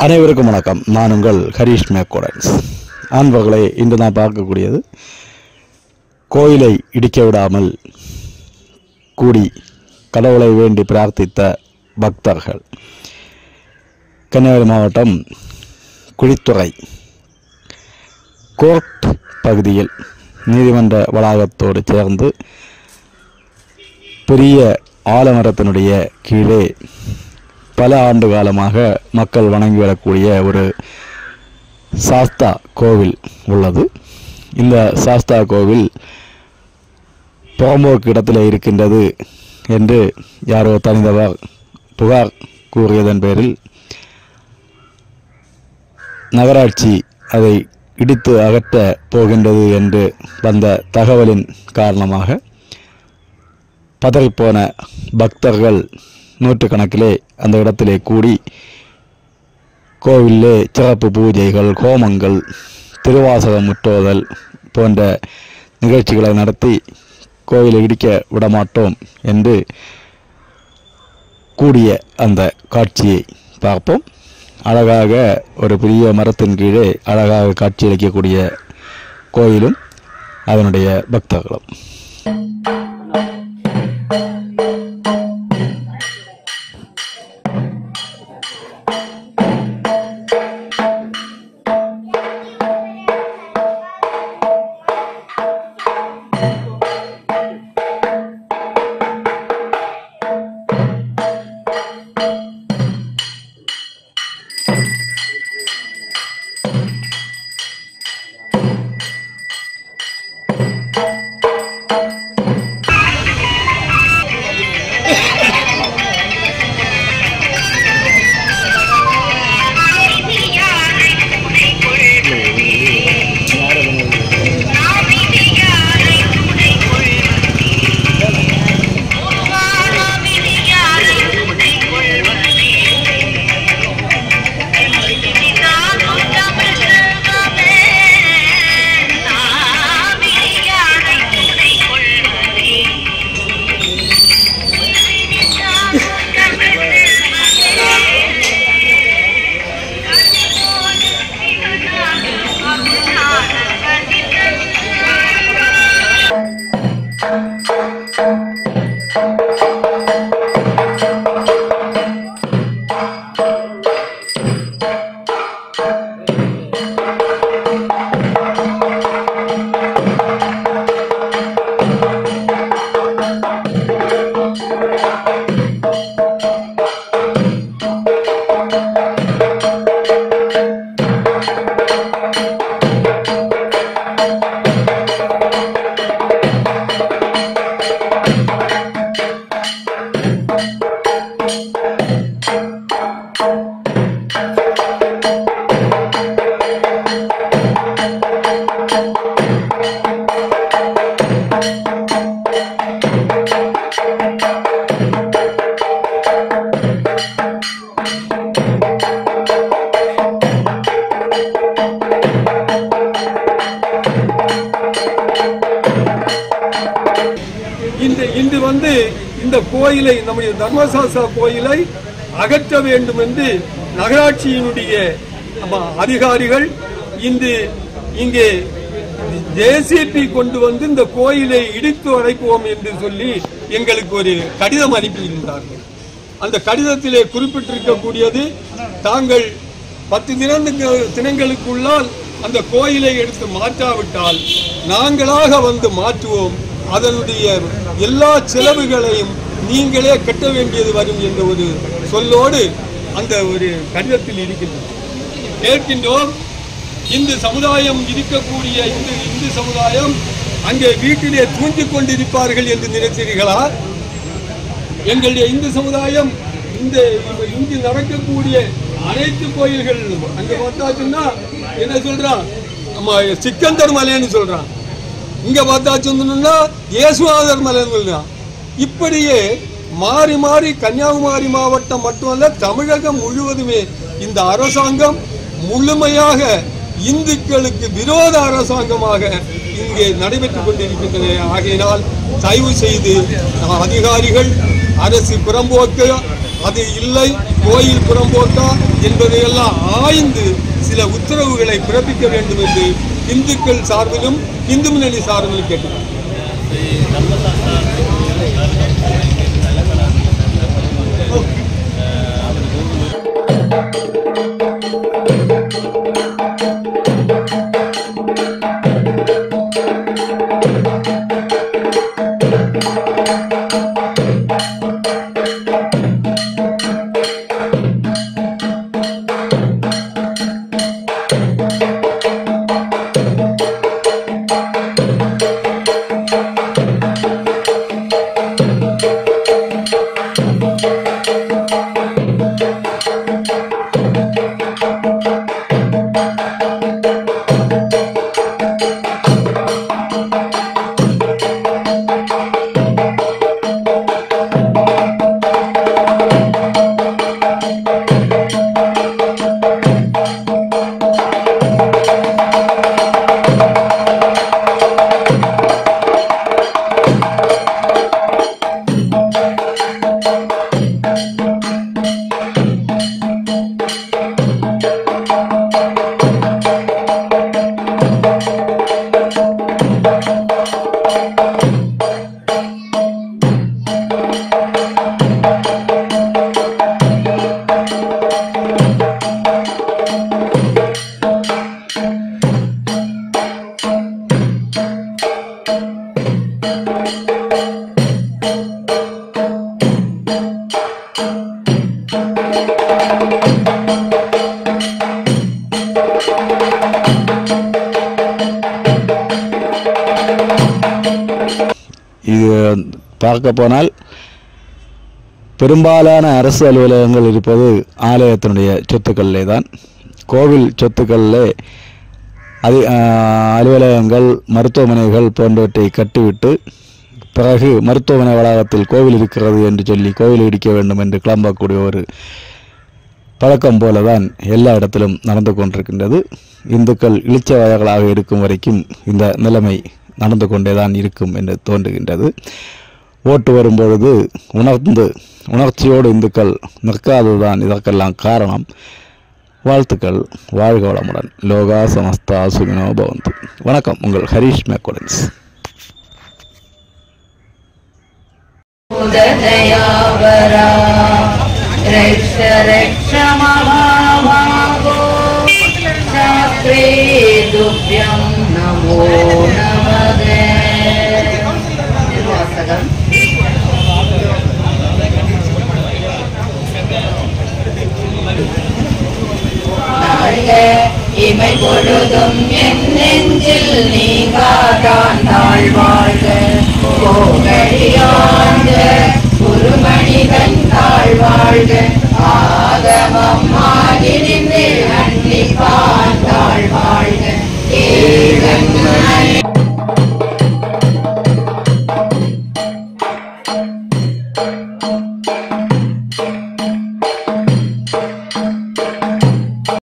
அனைவருக்கும் வணக்கம். நான் உங்கள் ஹரீஷ் மேக்கோடன்ஸ். ஆண்பர்களே, இன்று நான் பார்க்கக்கூடியது கோயிலை இடிக்க விடாமல் கூடி கடவுளை வேண்டி பிரார்த்தித்த பக்தர்கள். கன்னியாகுமரி மாவட்டம் குழித்துறை கோர்ட் பகுதியில் நீதிமன்ற வளாகத்தோடு சேர்ந்து பெரிய ஆலமரத்தினுடைய கீழே பல ஆண்டு காலமாக மக்கள் வணங்கி வரக்கூடிய ஒரு சாஸ்தா கோவில் உள்ளது. இந்த சாஸ்தா கோவில் புறம்போக்கு இடத்தில் இருக்கின்றது என்று யாரோ தனித்தவர் புகார் கூறியதன் பேரில் நகராட்சி அதை இடித்து அகற்ற போகின்றது என்று வந்த தகவலின் காரணமாக பதறிப்போன பக்தர்கள் நூற்றுக்கணக்கிலே அந்த இடத்திலே கூடி கோவிலே சிறப்பு பூஜைகள், ஹோமங்கள், திருவாசகம் முற்றோதல் போன்ற நிகழ்ச்சிகளை நடத்தி கோவிலை இடிக்க விடமாட்டோம் என்று கூடிய அந்த காட்சியை பார்ப்போம். அழகாக ஒரு பெரிய மரத்தின் கீழே அழகாக காட்சியளிக்கக்கூடிய கோயிலும் அதனுடைய பக்தர்களும். இன்று இந்த கோயிலை, நம்முடைய தர்மசாஸ்தா கோயிலை அகற்ற வேண்டும் என்று நகராட்சியினுடைய அதிகாரிகள் இங்கே ஜேசிபி கொண்டு வந்து இந்த கோயிலை இடித்து அடைப்போம் என்று சொல்லி எங்களுக்கு ஒரு கடிதம் அனுப்பியிருந்தார்கள். அந்த கடிதத்திலே குறிப்பிட்டிருக்கக்கூடியது, தாங்கள் 10 தினங்களுக்குள்ளால் அந்த கோயிலை எடுத்து மாற்றாவிட்டால் நாங்களாக வந்து மாற்றுவோம், அதனுடைய எல்லா செலவுகளையும் நீங்களே கட்ட வேண்டியது வரும் என்ற ஒரு சொல்லோடு அந்த ஒரு கடிதத்தில் இருக்கின்றது. கேட்கின்றோம், இந்து சமுதாயம் இருக்கக்கூடிய இந்து சமுதாயம் அங்கே வீட்டிலே தூங்கிக் கொண்டிருப்பார்கள் என்று நினைத்தீர்களா? எங்களுடைய இந்து சமுதாயம் இங்கு நடக்கக்கூடிய அனைத்து கோயில்கள் அங்க பார்த்தாச்சுன்னா என்ன சொல்றான், சிக்கந்தர் மலைன்னு சொல்றான். இங்க பார்த்தாச்சுன்னா இயேசுநாதர் மலைன்னு சொல்றான். இப்படியே மாறி மாறி கன்னியாகுமரி மாவட்டம் மட்டுமல்ல, தமிழகம் முழுவதுமே இந்த அரசாங்கம் முழுமையாக இந்துக்களுக்கு விரோத அரசாங்கமாக இங்கே நடைபெற்றுக் கொண்டிருக்கின்றன. ஆகையினால் தயவு செய்து அதிகாரிகள், அரசு புறம்போக்கு அது இல்லை, கோயில் புறம்போக்கா என்பதையெல்லாம் ஆய்ந்து சில உத்தரவுகளை பிறப்பிக்க வேண்டும் என்று இந்துக்கள் சார்பிலும் இந்து முன்னணி சார்பிலும் கேட்டுள்ளனர். இது பார்க்க போனால் பெரும்பாலான அரசு அலுவலகங்கள் இருப்பது ஆலயத்தினுடைய சொத்துக்களிலே தான். கோவில் சொத்துக்களிலே அலுவலகங்கள், மருத்துவமனைகள் போன்றவற்றை கட்டிவிட்டு பிறகு மருத்துவமனை வளாகத்தில் கோவில் இருக்கிறது என்று சொல்லி கோவில் இடிக்க வேண்டும் என்று கிளம்பக்கூடிய ஒரு பழக்கம் போலதான் எல்லா இடத்திலும் நடந்து கொண்டிருக்கின்றது. இந்துக்கள் இளிச்சவாயர்களாக இருக்கும் வரைக்கும் இந்த நிலைமை நடந்து கொண்டேதான் இருக்கும் என்று தோன்றுகின்றது. ஓட்டு வரும்பொழுது உணர்ச்சியோடு இந்துக்கள் நிற்காததுதான் இதற்கெல்லாம் காரணம். வாழ்த்துக்கள். வாழ்க வளமுடன். லோகா சமஸ்தா சுகினோ பவந்து. வணக்கம். உங்கள் ஹரீஷ் மேக்கோடன்ஸ். நமோ நமதே. இமை பொழுதும் என் நெஞ்சில் நீங்காதான் தாழ்வா